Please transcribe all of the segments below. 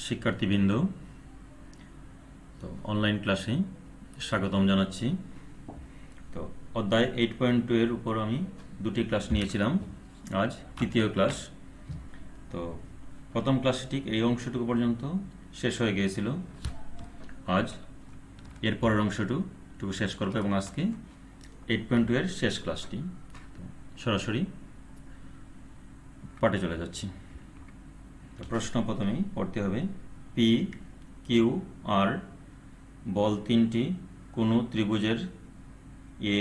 শিক্ষার্থীবৃন্দ, তো অনলাইন ক্লাসে স্বাগতম জানাচ্ছি। তো অধ্যায় 8.2 এর উপর আমি দুটি ক্লাস নিয়েছিলাম, আজ তৃতীয় ক্লাস। তো প্রথম ক্লাসটি ঠিক এই অংশটুকু পর্যন্ত শেষ হয়ে গিয়েছিল। আজ এর পরের অংশটুকু শেষ করব এবং আজকে 8.2 এর শেষ ক্লাসটি। সরাসরি পাঠে চলে যাচ্ছি। প্রশ্ন প্রথমেই পড়তে হবে। পি, কিউ, আর বল তিনটি কোনো ত্রিভুজের এ,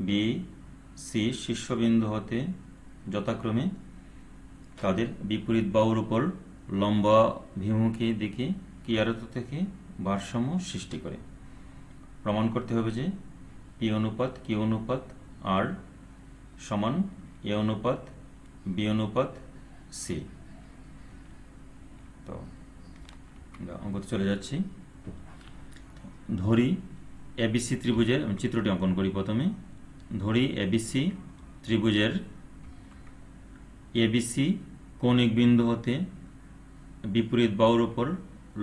বি, সি শীর্ষবিন্দু হতে যথাক্রমে তাদের বিপরীত বাহুর উপর লম্বাভিমুখী দিকে কিয়ারত থেকে ভারসাম্য সৃষ্টি করে। প্রমাণ করতে হবে যে পি অনুপাত কিউ অনুপাত আর সমান এ অনুপাত বি অনুপাত সি। তো অঙ্কতে চলে যাচ্ছি। ধরি এবিসি ত্রিভুজের, আমি চিত্রটি অঙ্কন করি প্রথমে। ধরি এবিসি ত্রিভুজের এবিসি কৌণিক বিন্দু হতে বিপরীত বাহুর উপর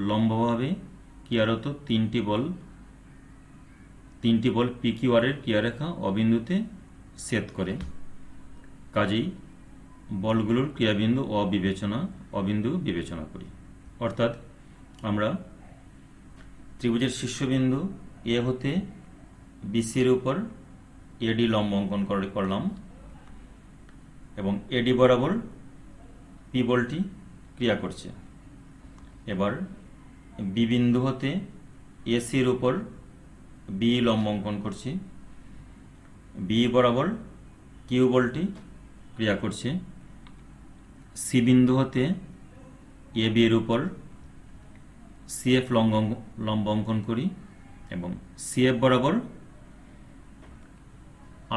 লম্বভাবে ক্রিয়ারত তিনটি বল পি কিউ আর এর ক্রিয়ারেখা অবিন্দুতে ছেদ করে। কাজেই বলগুলোর ক্রিয়াবিন্দু অবিন্দু বিবেচনা করি। অর্থাৎ আমরা ত্রিভুজের শীর্ষবিন্দু এ হতে বিসির উপর এডি লম্ব অঙ্কন করলাম এবং এডি বরাবর পি বলটি ক্রিয়া করছে। এবার বি বিন্দু হতে এসির উপর বি লম্ব অঙ্কন করছি, বি বরাবর কিউ বলটি ক্রিয়া করছে। সি বিন্দু হতে এ বি এর উপর সিএফ লম্ব অঙ্কন করি এবং সিএফ বরাবর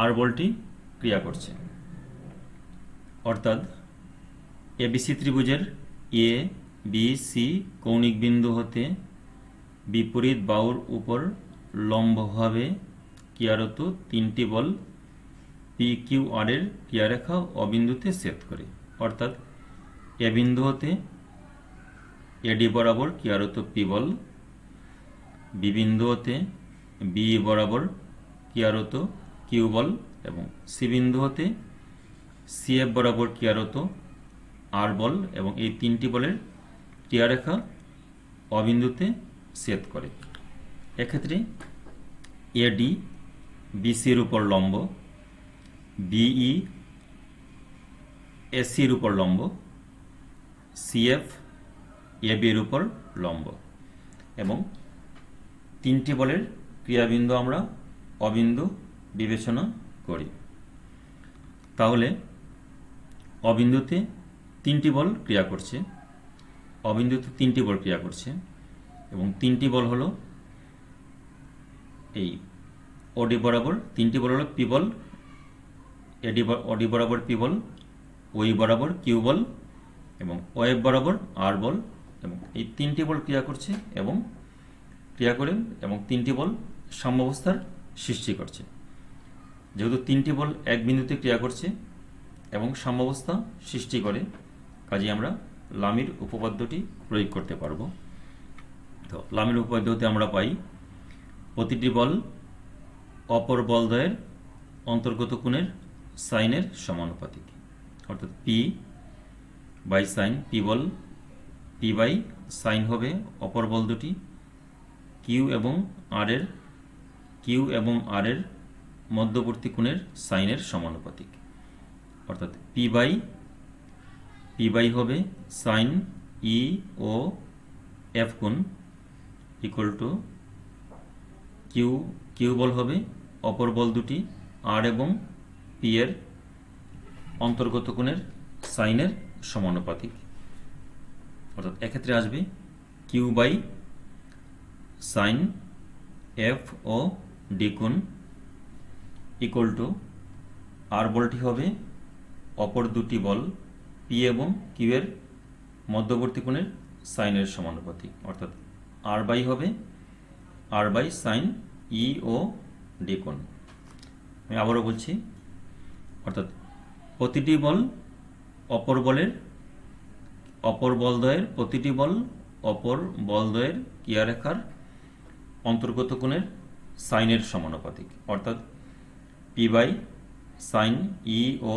আর বলটি ক্রিয়া করছে। অর্থাৎ এবিসি ত্রিভুজের এ, বি, সি কৌণিক বিন্দু হতে বিপরীত বাহুর উপর লম্বভাবে ক্রিয়ারত তিনটি বল পি কিউ আর এর ক্রিয়ারেখা অবিন্দুতে ছেদ করে। অর্থাৎ এ বিন্দু হতে এডি বরাবর ক্রিয়ারত পি বল, বি বিন্দু হতে বি বরাবর ক্রিয়ারত কিউ বল এবং সি বিন্দু হতে সিএফ বরাবর ক্রিয়ারত আর বল, এবং এই তিনটি বলের ক্রিয়ারেখা অবিন্দুতে ছেদ করে। এক্ষেত্রে এডি বিসির উপর লম্ব, বিই এসির উপর লম্ব, সিএফ এবির উপর লম্ব এবং তিনটি বলের ক্রিয়াবিন্দু আমরা অবিন্দু বিবেচনা করি। তাহলে অবিন্দুতে তিনটি বল ক্রিয়া করছে, এবং তিনটি বল হলো এই ওডি বরাবর তিনটি বল হলো পি বল, ওডি বরাবর পি বল, ওই বরাবর কিউ বল এবং ওএফ বরাবর আর বল, এবং এই তিনটি বল ক্রিয়া করছে এবং তিনটি বল সাম্যাবস্থার সৃষ্টি করছে। যেহেতু তিনটি বল এক বিন্দুতে ক্রিয়া করছে এবং সাম্যাবস্থা সৃষ্টি করে, কাজেই আমরা লামির উপপাদ্যটি প্রয়োগ করতে পারব। তো লামির উপপাদ্যতে আমরা পাই প্রতিটি বল অপর বলদ্বয়ের অন্তর্গত কোণের সাইনের সমানুপাতিক। অর্থাৎ পি বাই সাইন পি বল, পি বাই সাইন হবে অপর বল দুটি কিউ এবং আর এর মধ্যবর্তী কোণের সাইনের সমানুপাতিক। অর্থাৎ পি বাই হবে সাইন ই ও এফ কোণ ইকুয়াল টু কিউ বল হবে অপর বল দুটি আর এবং পি এর অন্তর্গত কোণের সাইনের সমানুপাতিক। অর্থাৎ এক্ষেত্রে আসবে Q by sine F O D কোণ ইকুয়াল টু আর বলটি হবে অপর দুটি বল পি এবং কিউ এর মধ্যবর্তী কোণের সাইনের সমানুপাতিক। অর্থাৎ আর বাই হবে R by sine E O D কোণ। আমি আবারও বলছি, অর্থাৎ প্রতিটি বল অপর বলদ্বয়ের প্রতিটি বল অপর বলদ্বয়ের ক্রিয়ারেখার অন্তর্গত কোণের সাইনের সমানুপাতিক, অর্থাৎ P by sine E O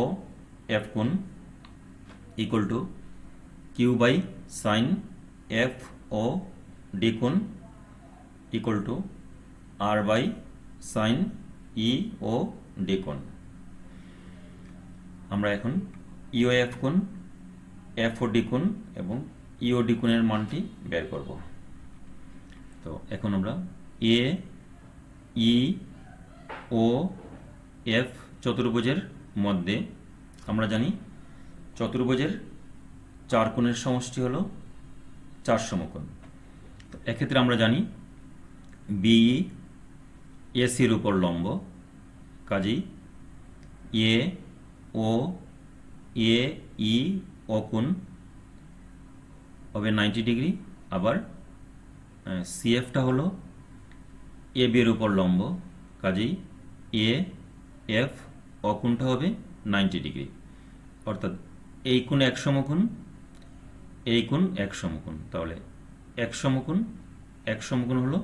F কোণ equal to Q by sine F O D কোণ equal to R by sine E O D কোণ। আমরা এখন ইও এফ কোণ, এফ ও ডি কোণ এবং ইও ডি কোণের মানটি বের করব। তো এখন আমরা এ ই ও এফ চতুর্ভুজের মধ্যে আমরা জানি চতুর্ভুজের চার কোণের সমষ্টি হলো 4 সমকোণ। তো এক্ষেত্রে আমরা জানি বি এসির উপর লম্ব, কাজেই এ ও এ ই ও কোণ হবে 90 ডিগ্রি, আবার সিএফটা হলো এ বি এর উপর লম্ব, কাজেই এ এফ ও কোণটা হবে 90 ডিগ্রি, অর্থাৎ এই কোণ এক সমকোণ, এই কোণ এক সমকোণ, তাহলে এক সমকোণ হলো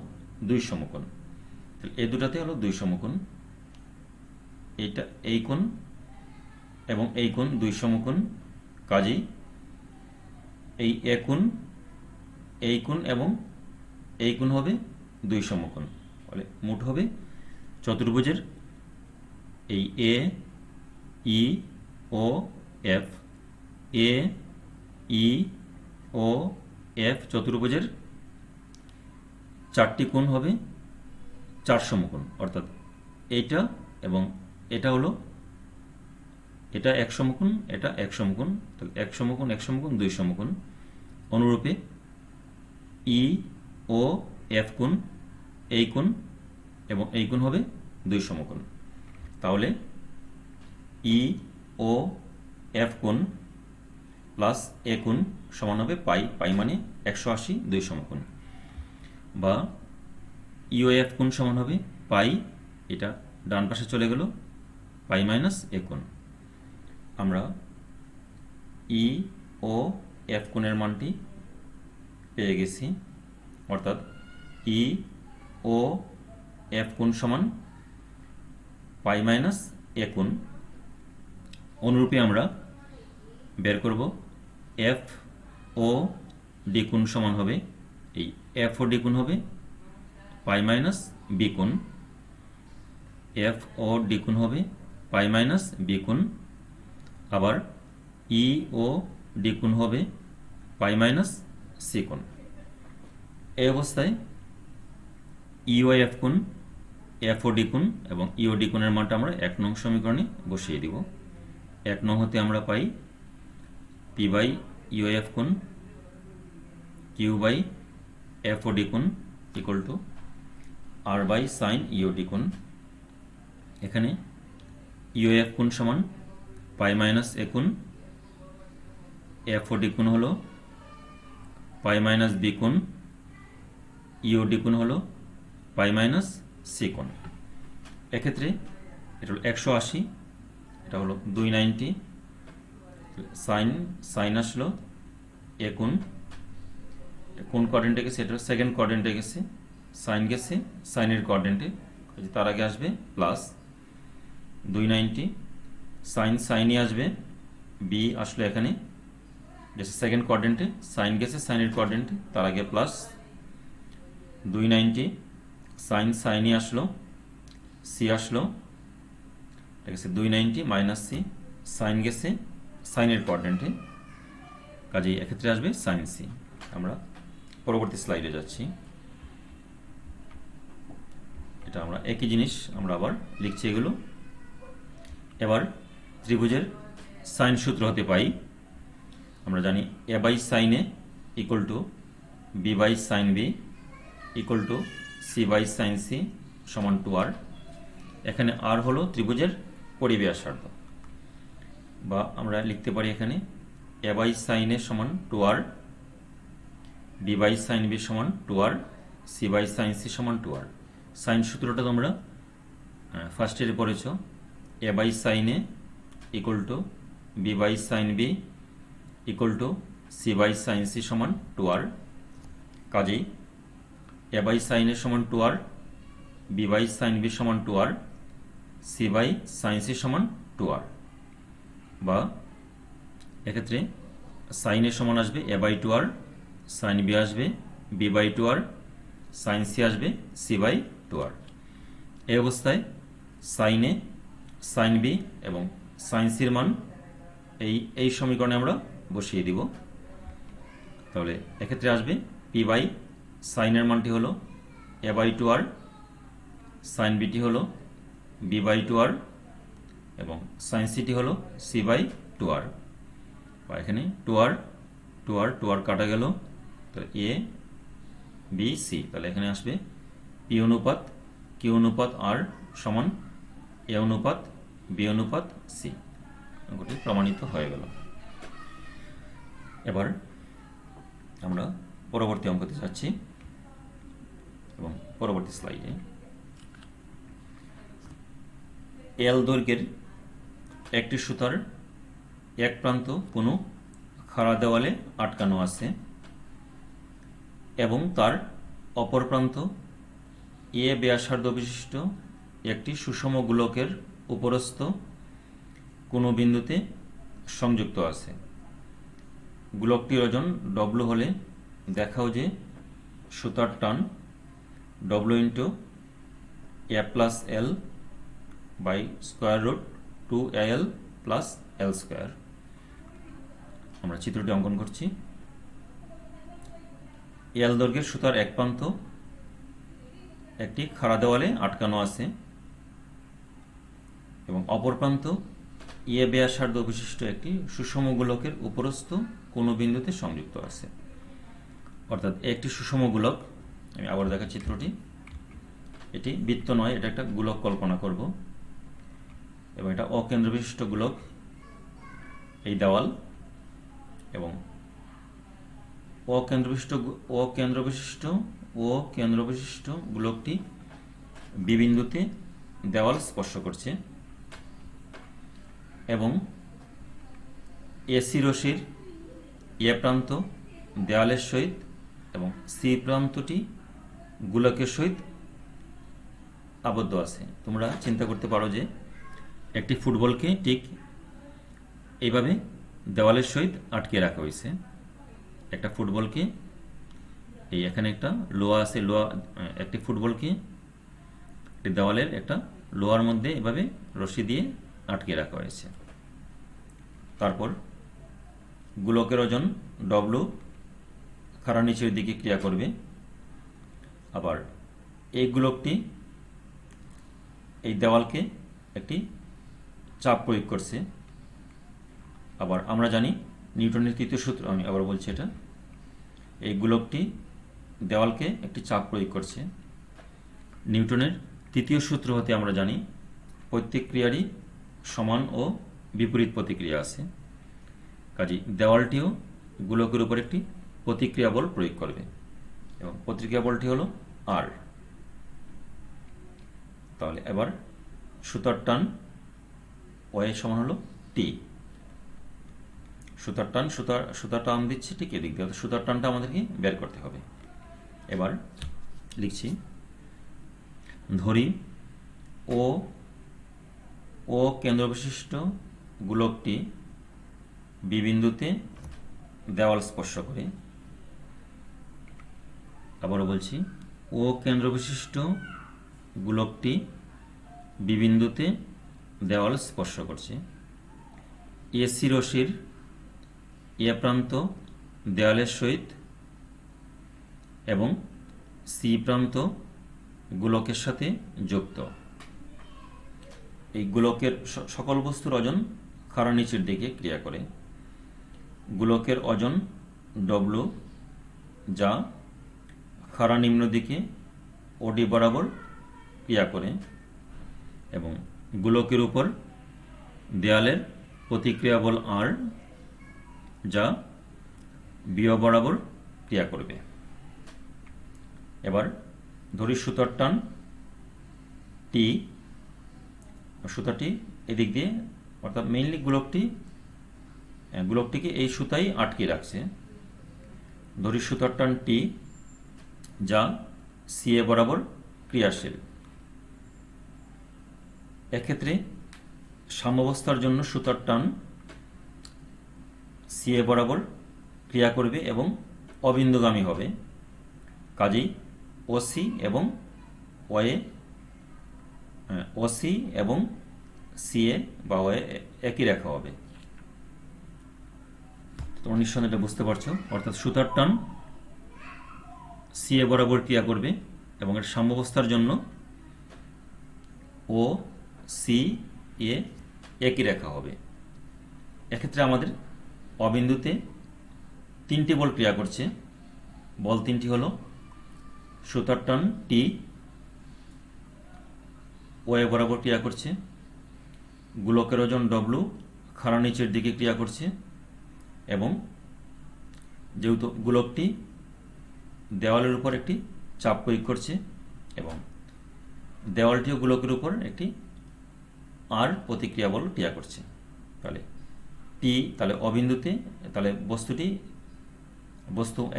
2 সমকোণ, তাহলে এই দুটাতে হলো 2 সমকোণ, এইটা এই কোণ এবং এই কোণ 2 সমকোণ, কাজেই এই এই কোণ এবং এই কোণ হবে 2 সমকোণ, ফলে মোট হবে চতুর্ভুজের এই এ ই ও এফ, এ ই ও এফ চতুর্ভুজের 4টি কোণ হবে 4 সমকোণ, অর্থাৎ এইটা এবং এটা হলো, এটা এক সমকোণ, এটা এক সমকোণ, তাহলে এক সমকোণ 2 সমকোণ। অনুরূপে ই ও এফ কোণ, এই কোণ এবং এই কোণ হবে 2 সমকোণ, তাহলে ই ও এফ কোণ প্লাস এ কোণ সমান হবে পাই, পাই মানে 180, 2 সমকোণ, বা ইও এফ কোণ সমান হবে পাই, এটা ডান পাশে চলে গেল, পাই মাইনাস এ কোণ। আমরা ই ও এফ কোণের মানটি পেয়ে গেছি, অর্থাৎ ই ও এফ কোণ সমান পাই মাইনাস এ কোণ। অনুরূপে আমরা বের করব এফ ও ডি কোণ সমান হবে, এই এফ ও ডি কোণ হবে পাই মাইনাস বি কোণ, এফ ও ডি কোণ হবে পাই মাইনাস বি কোণ, আবার ই ও ডি কোণ হবে পাই মাইনাস সি কোণ। এই অবস্থায় ইও এফ কোণ, এফ ও ডি কোণ এবং ইও ডি কোণের মানটা আমরা 1 নং সমীকরণে বসিয়ে দিব। 1 নং হতে আমরা পাই পি বাই ইও এফ কোণ Q by F O D কোণ equal to R by sine E O D কোণ। এখানে ইও এফ কোণ সমান পাই মাইনাস এ কোণ, এফ ও ডি কোণ হলো পাই মাইনাস বি কোণ, ইও ডি কোণ হলো পাই মাইনাস সি কোণ। এক্ষেত্রে এটা হলো 180, এটা হলো 290, সাইন আসলো এ কোণ, কোন কোয়াড্রেন্টে গেছে, এটা সেকেন্ড কোয়াড্রেন্টে গেছে, সাইন গেছে সাইনের কোয়াড্রেন্টে, তার আগে আসবে প্লাস 290, সাইনই আসবে, বি আসলো এখানে গেছে সেকেন্ড কোয়াড্রেন্টে, সাইন গেছে সাইনের কোয়াড্রেন্টে, তার আগে প্লাস 290, সাইনই আসলো, সি আসলো, এটা গেছে 290 মাইনাস সি, সাইন গেছে সাইনের কোয়াড্রেন্টে, কাজেই এক্ষেত্রে আসবে সাইন সি। আমরা পরবর্তী স্লাইডে যাচ্ছি। এটা আমরা একই জিনিস আমরা আবার লিখছি এগুলো। এবার ত্রিভুজের সাইন সূত্র হতে পাই, আমরা জানি A by sine A equal to B by sine B equal to C by sine C সমান 2r। এখানে আর হলো ত্রিভুজের পরিব্যাসার্ধ, বা আমরা লিখতে পারি এখানে এ বাই সাইন এ সমান 2r, B by sine B সমান 2r, C by sine C সমান 2r। সাইন সূত্রটা তোমরা ফার্স্ট ইয়ারে পড়েছ, A by sine A equal to B by sine B equal to C by sine C সমান 2r। কাজেই এ by sign এর সমান 2r, B by sine B সমান 2r, C by sine C সমান 2r, বা এক্ষেত্রে সাইন এর সমান আসবে A by 2r, sine B আসবে B by 2r, sine C আসবে সি বাই 2r। এই অবস্থায় সাইন এ, সাইন বি এবং সাইন সির মান এই সমীকরণে আমরা বসিয়ে দিব। তাহলে এক্ষেত্রে আসবে পি বাই সাইনের মানটি হলো এ বাই 2r, সাইন বিটি হলো বি বাই 2r এবং সাইন সিটি হলো সি বাই 2r, বা এখানে 2r কাটা গেল, তো এ বি সি, তাহলে এখানে আসবে পি অনুপাত কিউ অনুপাত আর সমান এ অনুপাত বি অনুপাত সি, অঙ্কটি প্রমাণিত হয়ে গেল। এবার আমরা পরবর্তী অঙ্কতে যাচ্ছি এবং পরবর্তী স্লাইডে এল দৈর্ঘ্যের একটি সুতার এক প্রান্ত কোনো খাড়া দেওয়ালে আটকানো আছে এবং তার অপর প্রান্ত এ ব্যাসার্ধ বিশিষ্ট একটি সুষম গোলকের উপরস্থ কোনো বিন্দুতে সংযুক্ত আছে। গোলকটির ওজন ডব্লু হলে দেখাও যে সুতার টান W into A plus L by square root 2al plus L square. আমরা চিত্রটি অঙ্কন করছি। এল দৈর্ঘ্যের সুতার এক প্রান্ত একটি খাড়া দেওয়ালে আটকানো আছে এবং অপর প্রান্ত এ ব্যাসার্ধ বিশিষ্ট একটি সুষম গোলকের উপরস্থ কোনো বিন্দুতে সংযুক্ত আছে। অর্থাৎ একটি সুষম গোলক, আমি আবার দেখা চিত্রটি, এটি বৃত্ত নয়, এটা একটা গোলক কল্পনা করব এবং এটা অকেন্দ্র বিশিষ্ট গোলক, এই দেওয়াল, এবং অকেন্দ্র বিশিষ্ট গোলকটি বি বিন্দুতে দেওয়াল স্পর্শ করছে এবং এসি রশ্মির এ প্রান্ত দেওয়ালের সহিত এবং সি প্রান্তটি গোলকের সহিত আবদ্ধ আছে। তোমরা চিন্তা করতে পারো যে একটি ফুটবলকে ঠিক এইভাবে দেওয়ালের সহিত আটকে রাখা হয়েছে। একটা ফুটবলকে এই এখানে একটা লোহা আছে, একটি ফুটবলকে একটি দেওয়ালের একটা লোহার মধ্যে এভাবে রশি দিয়ে আটকে রাখা হয়েছে। তারপর গোলকের ওজন ডব্লু খাড়া নিচের দিকে ক্রিয়া করবে। আবার এই গোলকটি এই দেওয়ালকে একটি চাপ প্রয়োগ করছে। আবার আমরা জানি নিউটনের তৃতীয় সূত্র, আমি আবার বলছি, এটা এই গোলকটি দেওয়ালকে একটি চাপ প্রয়োগ করছে। নিউটনের তৃতীয় সূত্র হতে আমরা জানি প্রত্যেক ক্রিয়ারই সমান ও বিপরীত প্রতিক্রিয়া আছে। কাজেই দেওয়ালটিও গোলকের উপর একটি প্রতিক্রিয়া বল প্রয়োগ করবে এবং প্রতিক্রিয়া বলটি হলো আর। তাহলে এবার সুতার টান ওয়াই সমান হলো টি। সুতার টান দিচ্ছে ঠিক এদিক দিয়ে, সুতার টানটা আমাদেরকে বের করতে হবে। এবার লিখছি, ধরি ও কেন্দ্রবিশিষ্ট গোলকটি বি বিন্দুতে দেওয়াল স্পর্শ করে। আবারও বলছি, ও কেন্দ্রবিশিষ্ট গোলকটি বি বিন্দুতে দেওয়াল স্পর্শ করছে। এসি রশ্মির এ প্রান্ত দেওয়ালের সহিত এবং সি প্রান্ত গোলকের সাথে যুক্ত। এই গোলকের সকল বস্তুর ওজন খাড়া নিচের দিকে ক্রিয়া করে। গোলকের ওজন ডব্লু, যা খাড়া নিম্ন দিকে ওডি বরাবর ক্রিয়া করে, এবং গোলকের উপর দেয়ালের প্রতিক্রিয়া বল আর, যা বিয় বরাবর ক্রিয়া করবে। এবার ধরি সুতার টান টি, সুতাটি এদিক দিয়ে, অর্থাৎ মেইনলি গোলকটিকে এই সুতাই আটকে রাখছে। ধরি সুতার টান টি যা সি এ বরাবর ক্রিয়াশীল। এক্ষেত্রে সাম্যাবস্থার জন্য সুতার টান সি এ বরাবর ক্রিয়া করবে এবং অবিন্দুগামী হবে। কাজেই ওসি এবং ওয়ে ওসি এবং সি এ বা ওয়ে একই রেখা হবে। তোমরা নিঃসন্দেহে এটা বুঝতে পারছো। অর্থাৎ সুতার টান সি এ বরাবর ক্রিয়া করবে এবং এর সাম্যাবস্থার জন্য ও সি এ একই রেখা হবে। এক্ষেত্রে আমাদের অবিন্দুতে 3টি বল ক্রিয়া করছে। বল 3টি হলো সুতার টান টি ওয়ে বরাবর ক্রিয়া করছে, গোলকের ওজন ডব্লু খাড়া নিচের দিকে ক্রিয়া করছে এবং যেহেতু গোলকটি দেওয়ালের উপর একটি চাপ প্রয়োগ করছে এবং দেওয়ালটিও গোলকের উপর একটি আর প্রতিক্রিয়া বল ক্রিয়া করছে। তাহলে টি তাহলে অবিন্দুতে তাহলে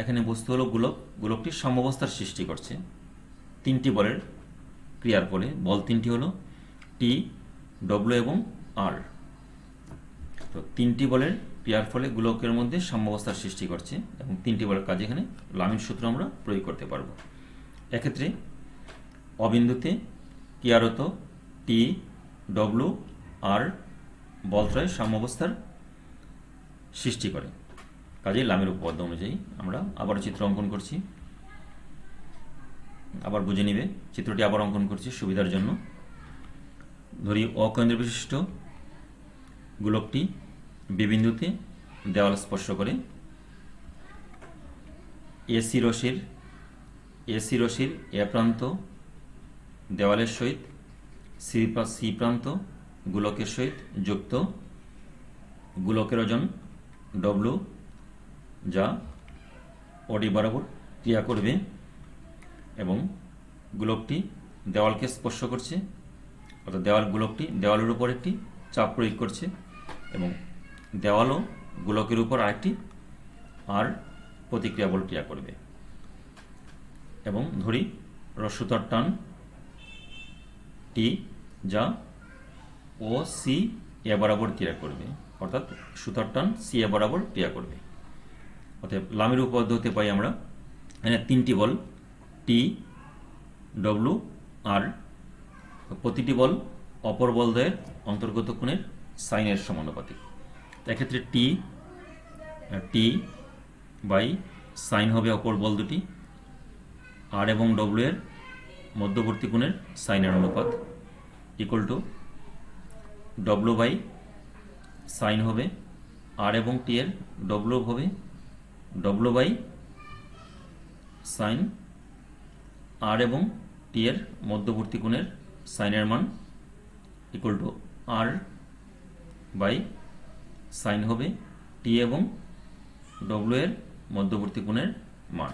এখানে বস্তু হলো গোলক, গোলকটির সাম্যাবস্থার সৃষ্টি করছে 3টি বলের ক্রিয়ার ফলে। বল 3টি হলো টি, ডব্লু এবং আর। তো 3টি বলের ক্রিয়ার ফলে গোলকের মধ্যে সাম্যাবস্থার সৃষ্টি করছে এবং 3টি বলের কাজে এখানে লামির সূত্র আমরা প্রয়োগ করতে পারব। এক্ষেত্রে অবিন্দুতে ক্রিয়ারত টি, ডব্লু আর বলত্রয় সাম্যাবস্থার সৃষ্টি করে। কাজেই লামের উপপাদ্য অনুযায়ী আমরা আবার চিত্র অঙ্কন করছি, আবার বুঝে নিবে। চিত্রটি আবার অঙ্কন করছি সুবিধার জন্য। ধরি অকেন্দ্র বিশিষ্ট গোলকটি বি বিন্দুতে দেওয়াল স্পর্শ করে। এসি রশির এ প্রান্ত দেওয়ালের সহিত সি প্রান্ত গোলকের সহিত যুক্ত। গোলকের ওজন ডব্লু যা ওডি বরাবর ক্রিয়া করবে এবং গোলকটি দেওয়ালকে স্পর্শ করছে, অর্থাৎ গোলকটি দেওয়ালের উপর একটি চাপ প্রয়োগ করছে এবং দেওয়ালও গোলকের উপর আরেকটি আর প্রতিক্রিয়া বল ক্রিয়া করবে। এবং ধরি সুতার টান টি যা ও সি এ বরাবর ক্রিয়া করবে, অর্থাৎ সুতার টান সি এ বরাবর ক্রিয়া করবে। অর্থাৎ লামের উপপাদ্য হতে পাই আমরা এখানে 3টি বল টি, ডব্লু আর। প্রতিটি বল অপর বলদ্বয়ের অন্তর্গত কোণের সাইনের সমানুপাতিক। এক্ষেত্রে টি বাই সাইন হবে অপর বল দুটি, আর এবং ডব্লু এর মধ্যবর্তী কোণের সাইনের অনুপাত equal to W by sine হবে আর এবং টি এর ডব্লু হবে ডব্লু বাই সাইন আর এবং টি এর মধ্যবর্তী কোণের সাইনের মান equal to R by sine হবে টি এবং ডব্লু এর মধ্যবর্তী কোণের মান।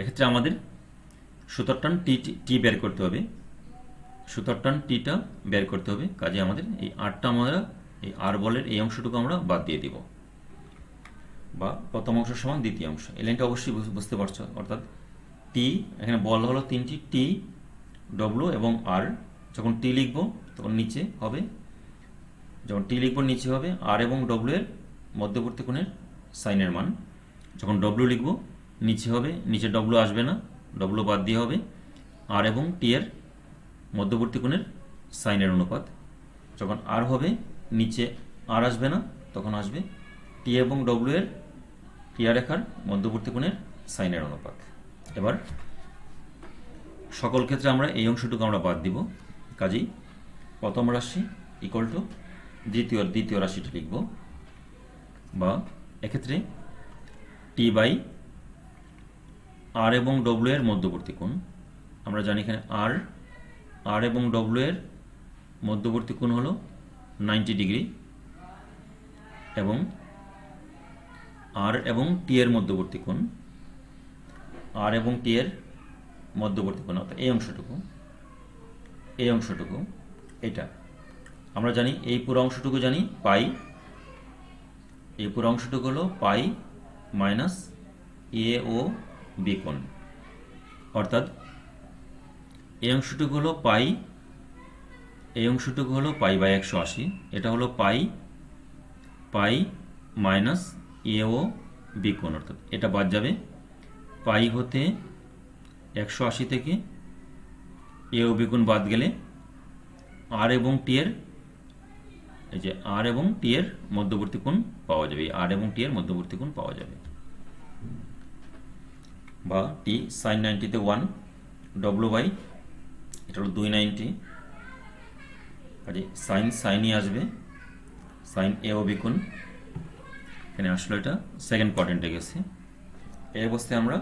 এক্ষেত্রে আমাদের সুতার টান টি বের করতে হবে, সুতার টান টিটা বের করতে হবে। কাজে আমাদের এই আরটা আমরা এই আর বলের এই অংশটুকু আমরা বাদ দিয়ে দিব, বা প্রথম অংশ সমান দ্বিতীয় অংশ। এই লাইনটা অবশ্যই বুঝতে পারছো। অর্থাৎ টি এখানে বল হলো 3টি টি, ডব্লু এবং আর। যখন টি লিখব তখন নিচে হবে, যখন টি লিখব নিচে হবে আর এবং ডব্লু এর মধ্যবর্তী কোণের সাইনের মান। যখন ডব্লু লিখব নিচে হবে, নিচে ডব্লু আসবে না, ডব্লু বাদ দিয়ে হবে আর এবং টি এর মধ্যবর্তী কোণের সাইনের অনুপাত। যখন আর হবে নিচে আর আসবে না, তখন আসবে টি এবং ডব্লু এর ক্রিয়ারেখার মধ্যবর্তী কোণের সাইনের অনুপাত। এবার সকল ক্ষেত্রে আমরা এই অংশটুকু আমরা বাদ দিব। কাজেই প্রথম রাশি ইকুয়াল টু দ্বিতীয় রাশিটি লিখব, বা এক্ষেত্রে টি বাই আর এবং ডব্লু এর মধ্যবর্তী কোণ। আমরা জানি এখানে আর এবং ডব্লু এর মধ্যবর্তী কোণ হলো 90 ডিগ্রি এবং আর এবং টি এর মধ্যবর্তী কোণ, আর এবং টি এর মধ্যবর্তী কোণ অর্থাৎ এই অংশটুকু এটা আমরা জানি। এই পুরো অংশটুকু জানি পাই, এই পুরো অংশটুকু হলো পাই মাইনাস এ ও বি কোণ, অর্থাৎ এই অংশটুকু হলো পাই, এই অংশটুকু হলো পাই বাই 180, এটা হলো পাই পাই মাইনাস এ ও বি কোণ, অর্থাৎ এটা বাদ যাবে। পাই হতে 180 থেকে এ ও বি কোণ বাদ গেলে আর এবং টি এর, এই যে আর এবং টি এর মধ্যবর্তী কোণ পাওয়া যাবে, আর এবং টি এর মধ্যবর্তী কোণ পাওয়া যাবে, বা টি সাইন 90-তে 1 ডব্লু বাই এটা হলো 290, কাজে সাইন সাইনই আসবে, সাইন এ ও বি কোণ এখানে আসলে এটা সেকেন্ড কোয়াড্রেন্টে গেছে। এই অবস্থায় আমরা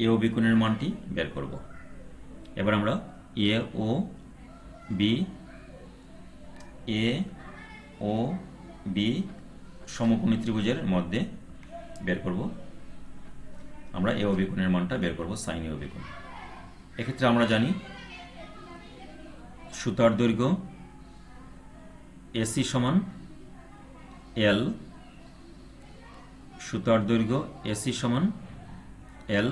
এ ও বি কোণের মানটি বের করব। এবার আমরা এ ও বি সমকোণী ত্রিভুজের মধ্যে বের করব, আমরা এ ও বি কোণের মানটা বের করব, সাইন এ ও বি কোণ। এক্ষেত্রে আমরা জানি সুতার দৈর্ঘ্য এসি সমান এল, সুতার দৈর্ঘ্য এসি সমান এল,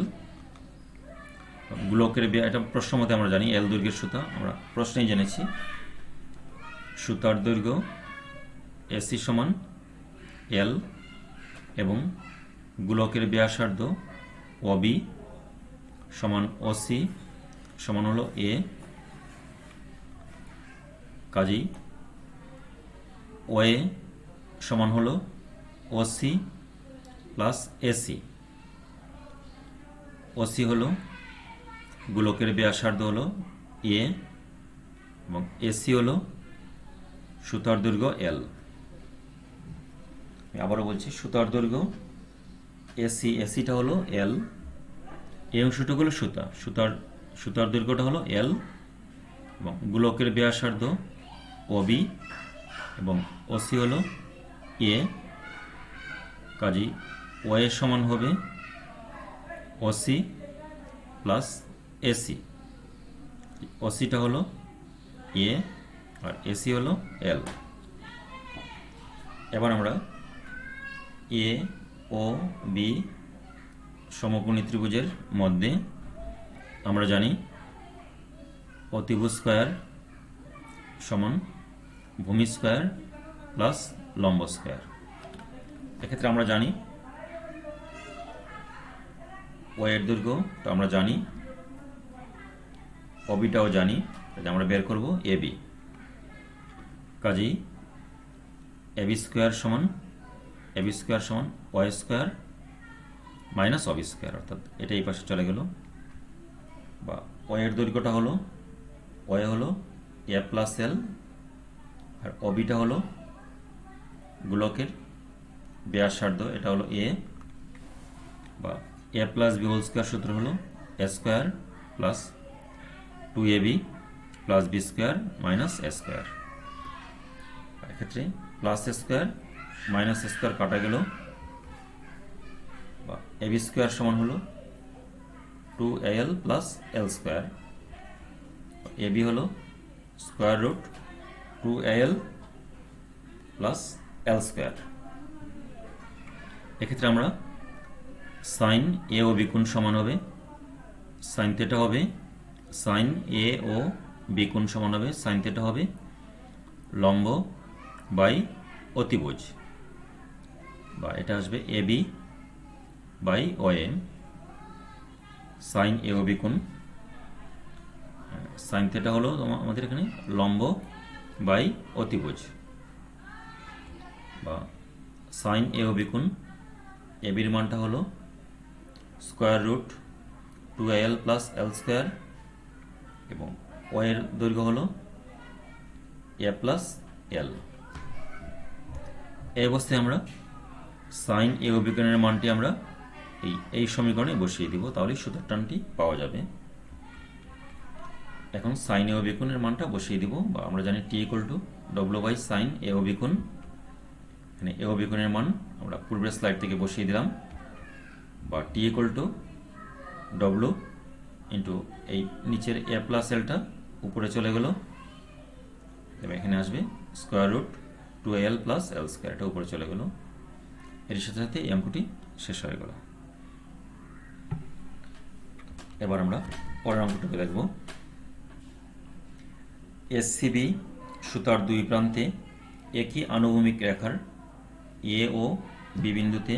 গোলকের এটা প্রশ্ন মতে আমরা জানি এল দৈর্ঘ্যের সুতা, আমরা প্রশ্নেই জেনেছি সুতার দৈর্ঘ্য এসি সমান এল এবং গোলকের ব্যাসার্ধ ওবি সমান ওসি সমান হলো এ, কাজেই ওএ সমান হলো ওসি প্লাস এসি, ওসি হলো গোলকের ব্যাসার্ধ হলো এ এবং এসি হলো সুতার দৈর্ঘ্য এল। আবারও বলছি সুতার দৈর্ঘ্য এসি, এসিটা হলো এল, এই অংশটুকু হলো সুতা, সুতার দৈর্ঘ্যটা হলো এল এবং গোলকের ব্যাসার্ধ ওবি এবং ওসি হলো এ, কাজেই ওএ সমান হবে ওসি প্লাস এসি, ওসিটা হলো এ আর এসি হলো এল। এবার আমরা এ ও বি সমকোণী ত্রিভুজের মধ্যে আমরা জানি অতিভুজ স্কয়ার সমান ভূমি স্কয়ার প্লাস লম্ব স্কয়ার। এক্ষেত্রে আমরা জানি ও এর দৈর্ঘ্য তো আমরা জানি, অবিটাও জানি, আমরা বের করব এবি, কাজেই এবি স্কয়ার সমান ওয়াই স্কয়ার মাইনাস অবি স্কয়ার, অর্থাৎ এটা এই পাশে চলে গেল, বা ওয়াই এর দৈর্ঘ্যটা হলো ওয়াই হলো এ প্লাস এল আর অবিটা হলো গোলকের ব্যাসার্ধ, এটা হলো এ, বা A plus B whole square সূত্র হলো A square plus 2ab plus B square minus A square. এক্ষেত্রে plus A square minus A square কাটা গেল, বা এবি স্কয়ার সমান হলো 2al plus L square, AB হলো square root 2al plus L square. এক্ষেত্রে আমরা সাইন এ ও বি কোণ সমান হবে, সাইন থেটা হবে সাইন এ ও বি কোণ সমান হবে সাইন থেটা হবে লম্ব বাই অতিভুজ, বা এটা আসবে A B by O M, sine A O B কোণ, সাইন থেটা হলো আমাদের এখানে লম্ব বাই অতিভুজ, বা সাইন এ ও বি কোণ এবির মানটা হলো square root 2al plus L square এবং ও এর দৈর্ঘ্য হলো এ প্লাস এল। এই অবস্থায় আমরা সাইন এ ও বি কোণের মানটি আমরা এই সমীকরণে বসিয়ে দিব, তাহলে সুতার টানটি পাওয়া যাবে। এখন সাইন এ ও বি কোণের মানটা বসিয়ে দিব, বা আমরা জানি T equal to W by sine A O B কোণ, এখানে এ ও বি কোণের মান আমরা পূর্বের স্লাইড থেকে বসিয়ে দিলাম, বা টি ইকুয়াল টু ডব্লু ইন্টু এই নিচের এ প্লাস এলটা উপরে চলে গেল, এবং এখানে আসবে square root 2al plus L square, এটা উপরে চলে গেল, এর সাথে সাথে এই অঙ্কটি শেষ হয়ে গেল। এবার আমরা পরের অঙ্কটাকে দেখব। এসসিবি সুতার দুই প্রান্তে একই আনুভূমিক রেখার এ ও বি বিন্দুতে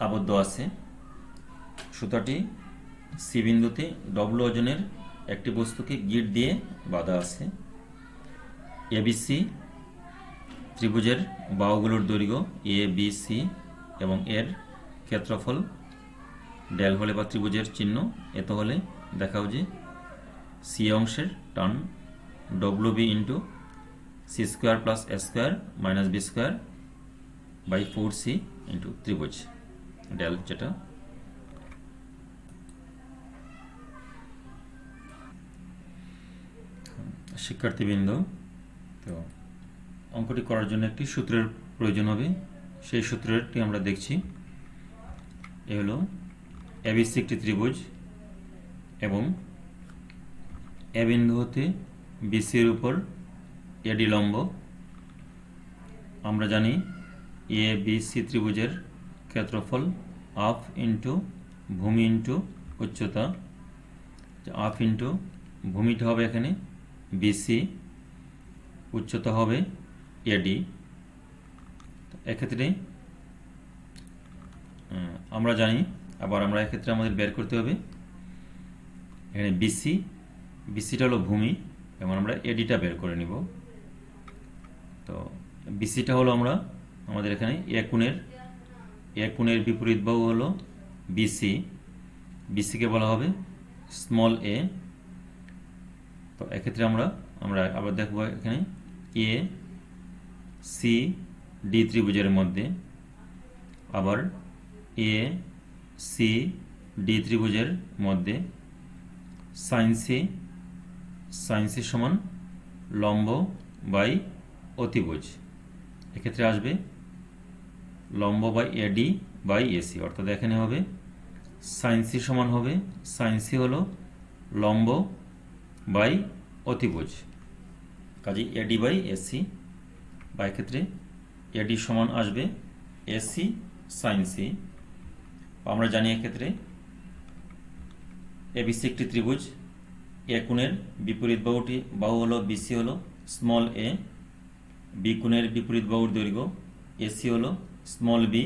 আবদ্ধ আছে। সুতাটি সি বিন্দুতে ডব্লু ওজনের একটি বস্তুকে গিট দিয়ে বাঁধা আছে। এবিসি ত্রিভুজের বাহুগুলোর দৈর্ঘ্য এ বি সি এবং এর ক্ষেত্রফল ডেল হলে বা ত্রিভুজের চিহ্ন এত হলে দেখাও যে সি অংশের টান W B into C square plus A square minus B square by 4c into ত্রিভুজ ডেল, যেটা শিক্ষার্থীবৃন্দ, তো অঙ্কটি করার জন্য একটি সূত্রের প্রয়োজন হবে। সেই সূত্রটি আমরা দেখছি। এ হলো এবিসি একটি ত্রিভুজ এবং এ বিন্দু হতে বিসির উপর এডি লম্ব। আমরা জানি এ বি সি ত্রিভুজের ক্ষেত্রফল হাফ ইন্টু ভূমি ইন্টু উচ্চতা। হাফ ইন্টু ভূমিটা হবে এখানে বিসি, উচ্চতা হবে এডি। এক্ষেত্রে আমরা জানি, আবার আমরা এক্ষেত্রে আমাদের বের করতে হবে এখানে বিসিটা হলো ভূমি এবং আমরা এডিটা বের করে নিব। তো বিসিটা হলো আমাদের এখানে এ কোণের বিপরীত বাহু হলো বিসিকে বলা হবে স্মল এ। তো এক্ষেত্রে আমরা আবার দেখব এখানে এ সি ডি ত্রিভুজের মধ্যে, আবার এ সি ডি ত্রিভুজের মধ্যে সাইন সি সমান লম্ব বাই অতিভুজ। এক্ষেত্রে আসবে লম্ব বাই এডি বাই এসি, অর্থাৎ এখানে হবে সাইন সি সমান হবে সাইন সি হলো লম্ব বাই অতিভুজ, কাজে এডি বাই এসি, বা এক্ষেত্রে এডি সমান আসবে এসি সাইন সি। আমরা জানি এক্ষেত্রে এবিসি একটি ত্রিভুজ, এ কোণের বিপরীত বাহু হলো বিসি হলো স্মল এ, বি কোণের বিপরীত বাহুর দৈর্ঘ্য এসি হলো স্মল বি,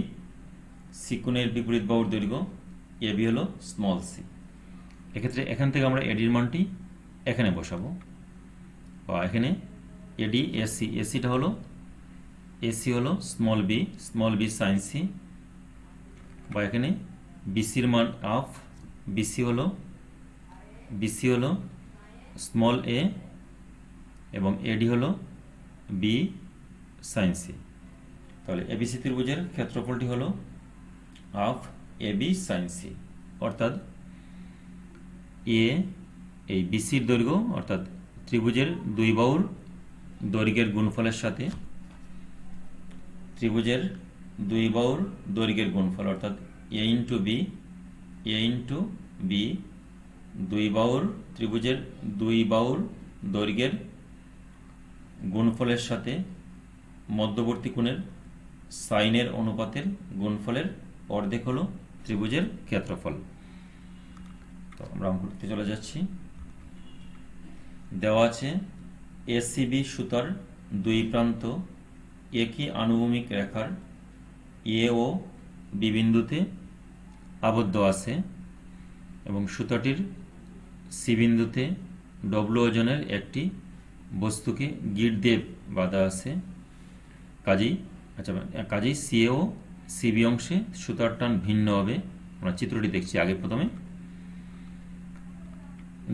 সি কোণের বিপরীত বাহুর দৈর্ঘ্য এ বি হলো স্মল সি। এক্ষেত্রে এখান থেকে আমরা এডির মানটি এখানে বসাবো, বা এখানে এডি এসিটা হলো এসি হলো স্মল বি সাইন সি, বা এখানে বিসির মান অফ বিসি হলো স্মল এ এবং এডি হলো বি সাইন সি। তাহলে এবিসি ত্রিভুজের ক্ষেত্রফলটি হলো হাফ এবি সাইন সি, অর্থাৎ এই বিসির দৈর্ঘ্য অর্থাৎ ত্রিভুজের দুই বাহুর দৈর্ঘ্যের গুণফলের সাথে ত্রিভুজের দুই বাহুর দৈর্ঘ্যের গুণফল, অর্থাৎ এ ইন্টু বি ত্রিভুজের দুই বাহুর দৈর্ঘ্যের গুণফলের সাথে মধ্যবর্তী কোণের সাইনের অনুপাতের গুণফলের অর্ধেক হলো ত্রিভুজের ক্ষেত্রফল। তো আমরা অঙ্কটিতে চলে যাচ্ছি। দেওয়া আছে এসিবি সুতার দুই প্রান্ত একই আনুভূমিক রেখার এ ও বি বিন্দুতে আবদ্ধ আছে এবং সুতাটির সি বিন্দুতে ডব্লু ওজনের একটি বস্তুকে গিট দিয়ে বাঁধা আছে। কাজেই সি ও সিবি অংশে সুতার টান ভিন্ন হবে। আমরা চিত্রটি দেখছি আগে। প্রথমে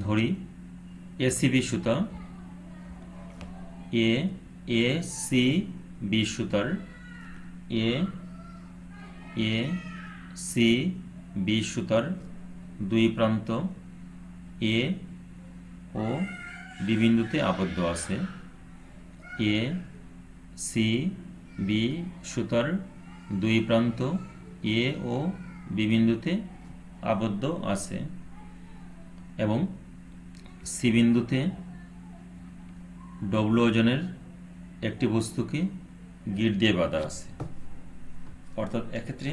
ধরি এসিবি সুতা, এ সি বি সুতার এ সি বি সুতার দুই প্রান্ত এ ও বি বিন্দুতে আবদ্ধ আছে। এ সি বি সুতার দুই প্রান্ত এ ও বি বিন্দুতে আবদ্ধ আছে এবং সি বিন্দুতে ডব্লু ওজনের একটি বস্তুকে গিট দিয়ে বাঁধা আছে। অর্থাৎ এক্ষেত্রে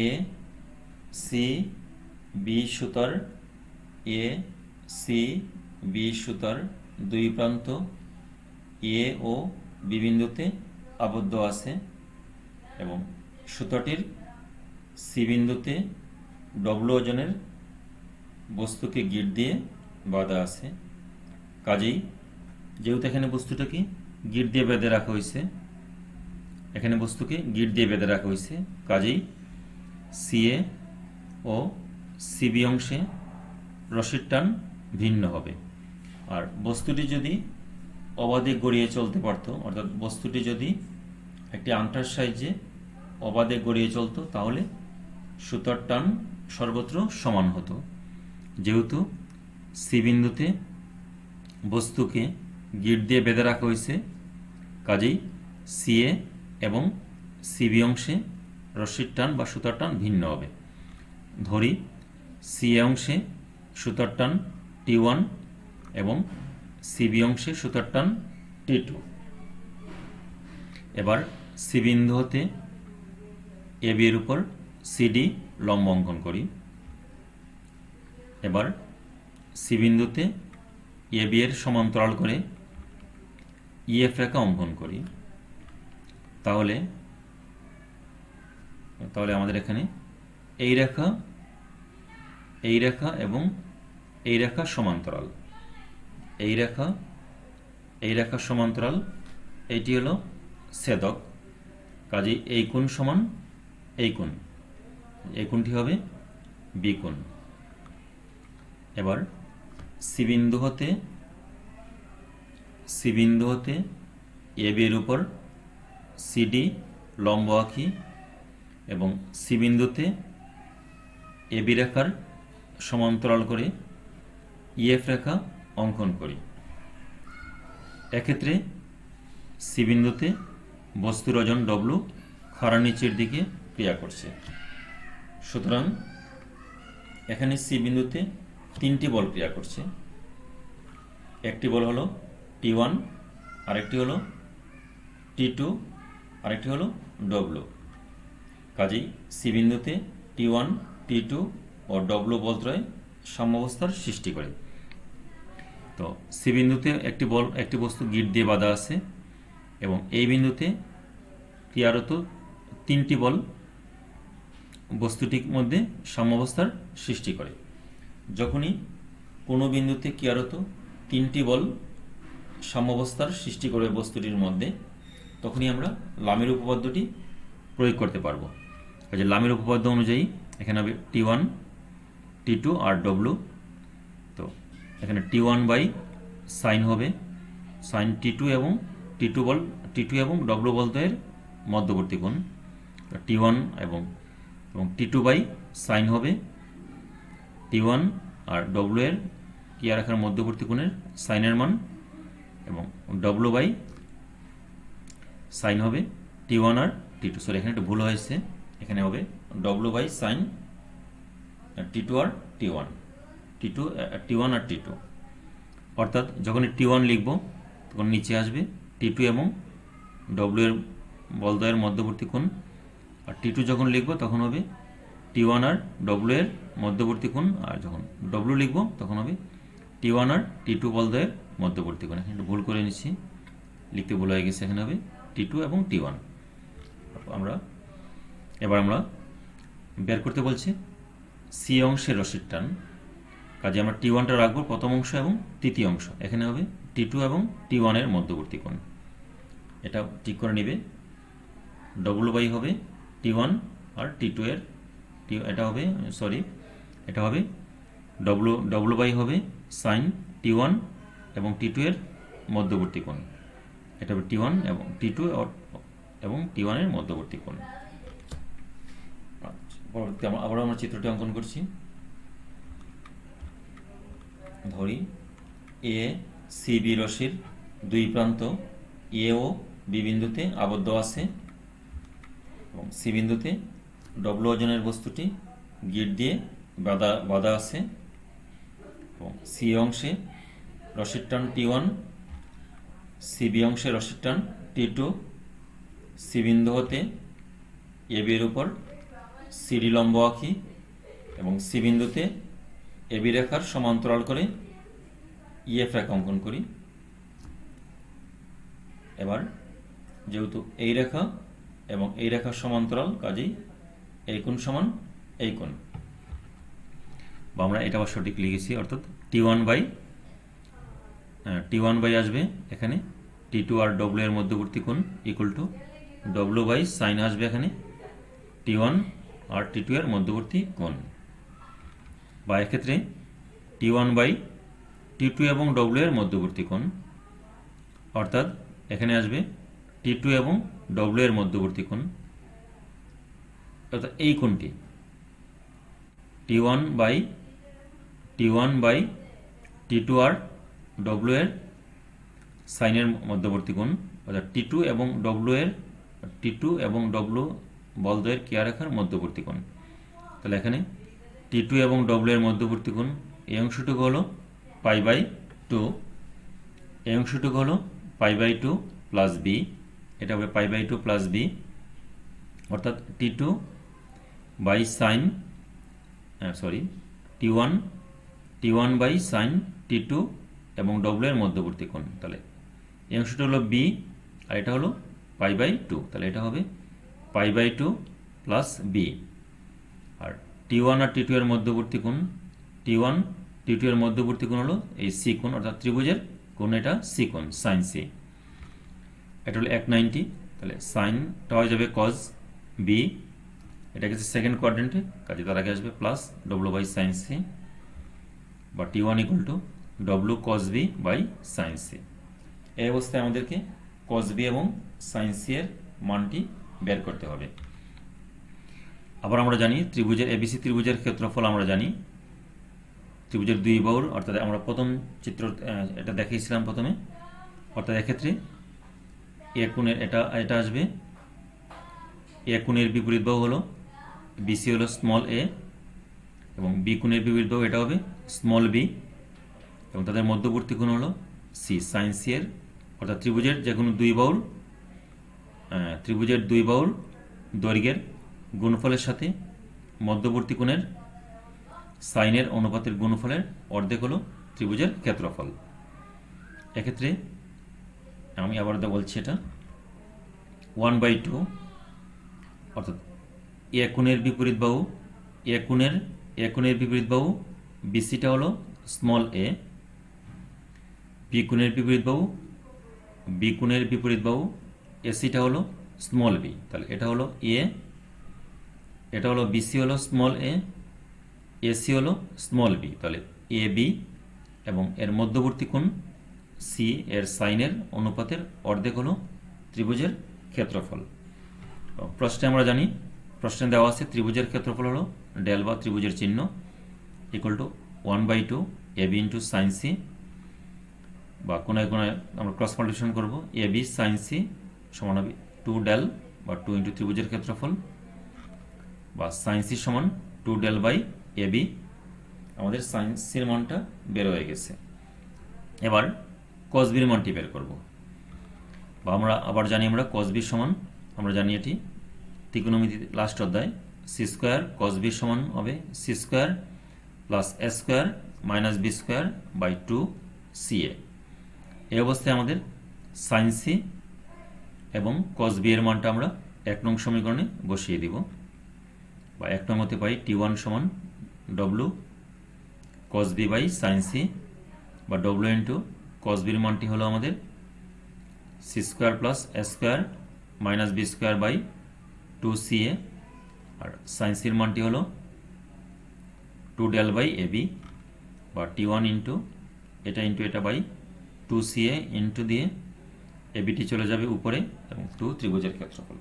এ সি বি সুতার এ সি বি সুতার দুই প্রান্ত এ ও বি বিন্দুতে আবদ্ধ আছে এবং সুতাটির সি বিন্দুতে ডব্লু ওজনের বস্তুকে গিঁট দিয়ে বাঁধা আছে। কাজেই যেহেতু এখানে বস্তুটাকে গিঁট দিয়ে বেঁধে রাখা হয়েছে, এখানে বস্তুকে গিঁট দিয়ে বেঁধে রাখা হয়েছে, কাজেই সিএ ও সিবি অংশে রশির টান ভিন্ন হবে। আর বস্তুটি যদি অবাধে গড়িয়ে চলতে পারত, অর্থাৎ বস্তুটি যদি একটি আংটার সাহায্যে অবাধে গড়িয়ে চলতো, তাহলে সুতার টান সর্বত্র সমান হতো। যেহেতু সি বিন্দুতে বস্তুকে গিঁট দিয়ে বেঁধে রাখা হয়েছে, কাজেই সিএ এবং সিবি অংশে রশির টান বা সুতার টান ভিন্ন হবে। ধরি সিএ অংশে সুতার টান T1 এবং সিবি অংশে সুতার টান T2। এবার সি বিন্দু হতে এবি এর উপর সিডি লম্ব অঙ্কন করি। এবার সি বিন্দুতে এবি এর সমান্তরাল করে ইএফ রেখা অঙ্কন করি। তাহলে আমাদের এখানে এই রেখা এবং এই রেখা সমান্তরাল, এই রেখা সমান্তরাল, এইটি হলো ছেদক। কাজেই এই কোণ সমান এই কোণ, এই কোণটি হবে বি কোণ। এবার সি বিন্দু হতে এবি এর উপর সিডি লম্ব আঁকি এবং সি বিন্দুতে এবি রেখার সমান্তরাল করে ইএফ রেখা অঙ্কন করি। এক্ষেত্রে সি বিন্দুতে বস্তুর ওজন ডব্লু খাড়া নিচের দিকে ক্রিয়া করছে। সুতরাং এখানে সি বিন্দুতে তিনটি বল ক্রিয়া করছে। একটি বল হলো T1, আরেকটি হলো T2, আরেকটি হলো ডব্লু। কাজেই সি বিন্দুতে T1, T2 ও ডব্লু বলত্রয় সাম্যাবস্থার সৃষ্টি করে। তো সি বিন্দুতে একটি বস্তু গিঁট দিয়ে বাঁধা আছে এবং এই বিন্দুতে ক্রিয়ারত তিনটি বল বস্তুটির মধ্যে সাম্যাবস্থার সৃষ্টি করে। যখনই কোনো বিন্দুতে ক্রিয়ারত তিনটি বল সাম্যাবস্থার সৃষ্টি করে বস্তুটির মধ্যে, তখনই আমরা লামের উপপাদ্যটি প্রয়োগ করতে পারবো। কাজে লামের উপপাদ্য অনুযায়ী এখানে হবে T1, T2 আর ডব্লু। তো এখানে T1 বাই সাইন হবে সাইন T2 এবং T2 এবং ডব্লু বলদ্বয়ের মধ্যবর্তী কোণ। T1 এবং T2 বাই সাইন হবে T1 আর ডব্লু এর ক্রিয়া রেখার মধ্যবর্তী কোণের সাইনের মান, এবং ডব্লু বাই সাইন হবে T1 আর T2। সরি, এখানে একটা ভুল হয়েছে, এখানে হবে ডব্লু বাই সাইন T2 আর T1, T1 আর T2। অর্থাৎ যখন T1 লিখব তখন নিচে আসবে T2 এবং ডব্লু এর বলদ্বয়ের মধ্যবর্তী কোণ, আর T2 যখন লিখব তখন হবে T1 আর ডব্লু এর মধ্যবর্তী কোণ, আর যখন ডব্লু লিখব তখন হবে T1 আর T2 বলদ্বয়ের মধ্যবর্তী কোণ। এখানে ভুল করে নিচ্ছি, লিখতে ভুল হয়ে গেছে, এখানে হবে T2 এবং T1। এবার আমরা বের করতে বলছি সি অংশের রশির টান। কাজে আমরা T1টা রাখবো প্রথম অংশ এবং তৃতীয় অংশ, এখানে হবে T2 এবং T1 এর মধ্যবর্তী কোণ। এটা ঠিক করে নেবে। ডব্লু বাই হবে T1 আর T2 এর, এটা হবে ডব্লু বাই হবে সাইন T1 এবং T2 এর মধ্যবর্তী কোণ। এটা হবে T1 এবং T2 এবং T1 এর মধ্যবর্তী কোণ। পরবর্তী আবার আমরা চিত্রটি অঙ্কন করছি। ধরি এ সি বি রশির দুই প্রান্ত এ ও বি বিন্দুতে আবদ্ধ আছে এবং সি বিন্দুতে ডব্লু ওজনের বস্তুটি গিঁট দিয়ে বাঁধা আছে এবং সি অংশে রশির টান T1, সিবি অংশে রশির টান T2। সি বিন্দু হতে এবি এর উপর সিডি লম্ব আঁকি এবং সি বিন্দুতে এবি রেখার সমান্তরাল করে ইএফ রেখা অঙ্কন করি। এবার যেহেতু এই রেখা এবং এই রেখার সমান্তরাল, কাজেই এই কোণ সমান এই কোণ, বা আমরা এটা আবার সঠিক লিখেছি, অর্থাৎ T1 বাই আসবে এখানে T2 আর W এর মধ্যবর্তী কোণ equal to W by sine আসবে এখানে T1 আর T2 এর মধ্যবর্তী কোণ, বা এক্ষেত্রে T1 বাই T2 এবং W এর মধ্যবর্তী কোণ, অর্থাৎ এখানে আসবে T2 এবং W এর মধ্যবর্তী কোণ, অর্থাৎ এই কোণটি T1 by T2 R W এর সাইনের মধ্যবর্তী কোণ, অর্থাৎ T2 এবং W বলদ্বয়ের ক্রিয়া রেখার মধ্যবর্তী কোণ। তাহলে এখানে T2 এবং W এর মধ্যবর্তী কোণ, এই অংশটুকু হলো π/2, এই অংশটুকু হলো π/2 প্লাস বি, এটা হবে π/2 প্লাস বি, অর্থাৎ T2 by sine T1 by sine T2 এবং W এর মধ্যবর্তী কোণ। তাহলে এই অংশটা হলো বি আর এটা হলো π/2, তাহলে এটা হবে π/2 প্লাস বি। আর T1 আর T2 এর মধ্যবর্তী কোণ, T1 T2 এর মধ্যবর্তী কোণ হলো এই সি কোণ, অর্থাৎ ত্রিভুজের কোণ, এটা সি কোণ, সাইন সি, এটা হলো 190। তাহলে সাইনটা হয়ে যাবে কজ বি, এটা গেছে সেকেন্ড কোয়াড্রেন্টে, কাজে তার আগে আসবে plus W by sine C, বা T1 equal to W cos B by sine C. এই অবস্থায় আমাদেরকে কজ বি এবং সাইন সি এর মানটি বের করতে হবে। আবার আমরা জানি ত্রিভুজের এবিসি ত্রিভুজের ক্ষেত্রফল আমরা জানি ত্রিভুজের দুই বাহুর, অর্থাৎ আমরা প্রথম চিত্র এটা দেখিয়েছিলাম প্রথমে, অর্থাৎ এক্ষেত্রে এ কোণের এটা আসবে, এ কোণের বিপরীত বাহু হলো বিসি হলো স্মল এ, এবং বি কোণের বিপরীত বাহু এটা হবে স্মল বি, এবং তাদের মধ্যবর্তী কোণ হলো সি, সাইন সি এর, অর্থাৎ ত্রিভুজের যে কোনো দুই বাহুর দৈর্ঘ্যের গুণফলের সাথে মধ্যবর্তী কোণের সাইনের অনুপাতের গুণফলের অর্ধেক হলো ত্রিভুজের ক্ষেত্রফল। এক্ষেত্রে আমি আবার বলছি এটা 1/2, অর্থাৎ এ কোণের বিপরীত বাহু বিসিটা হলো স্মল এ, বি কোণের বিপরীত বাহু এসিটা হলো স্মল বি। তাহলে এটা হলো এ, এটা হলো বিসি হলো স্মল এ, এসি হলো স্মল বি, তাহলে এ বি এবং এর মধ্যবর্তী কোণ সি এর সাইনের অনুপাতের অর্ধেক হলো ত্রিভুজের ক্ষেত্রফল। প্রশ্নে আমরা জানি, প্রশ্নে দেওয়া আছে ত্রিভুজের ক্ষেত্রফল হলো ডেল বা ত্রিভুজের চিহ্ন equal to 1/2 AB into sine C, বা কোনায় আমরা ক্রস মাল্টিপ্লিকেশন করবো, এবি সাইন সি সমান হবে 2 ডেল বা 2 ইন্টু ত্রিভুজের ক্ষেত্রফল, বা সাইন সি সমান 2 ডেল বাই এবি। আমাদের সাইন সির মানটা বের হয়ে গেছে। এবার কস বির মানটি বের করব, বা আমরা আবার জানি আমরা কস বির সমান, আমরা জানি এটি ত্রিকোণমিতি লাস্ট অধ্যায়, সি স্কোয়ার কস বির সমান হবে C square plus A square minus B square by 2 C A. এই অবস্থায় আমাদের সাইন সি এবং কস বি এর মানটা আমরা 1 নং সমীকরণে বসিয়ে দিব, বা 1 নং হতে পাই T1 সমান W cos B by sine C, বা W ইন্টু কস বির মানটি হলো আমাদের C square plus A square minus B square by 2 C A, আর সাইন সির মানটি হলো 2 ডেল বাই এবি, বা T1 ইন্টু এটা বাই 2 সি এ ইন্টু দিয়ে এবিটি চলে যাবে উপরে এবং 2 ত্রিভুজের ক্ষেত্রফল।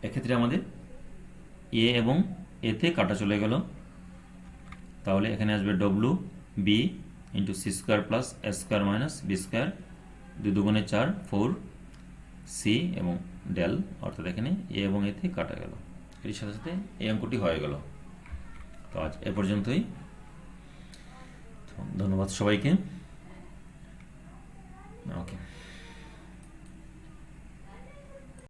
এক্ষেত্রে আমাদের এ এবং এতে কাটা চলে গেল, তাহলে এখানে আসবে W B into C square plus A square minus B square, 2 দুগুণে 4 4 সি এবং ডেল, অর্থাৎ এখানে এ এবং এতে কাটা গেল, এর সাথে সাথে এই অঙ্কটি হয়ে গেল। তো আজ এ পর্যন্তই, ধন্যবাদ সবাইকে। ওকে।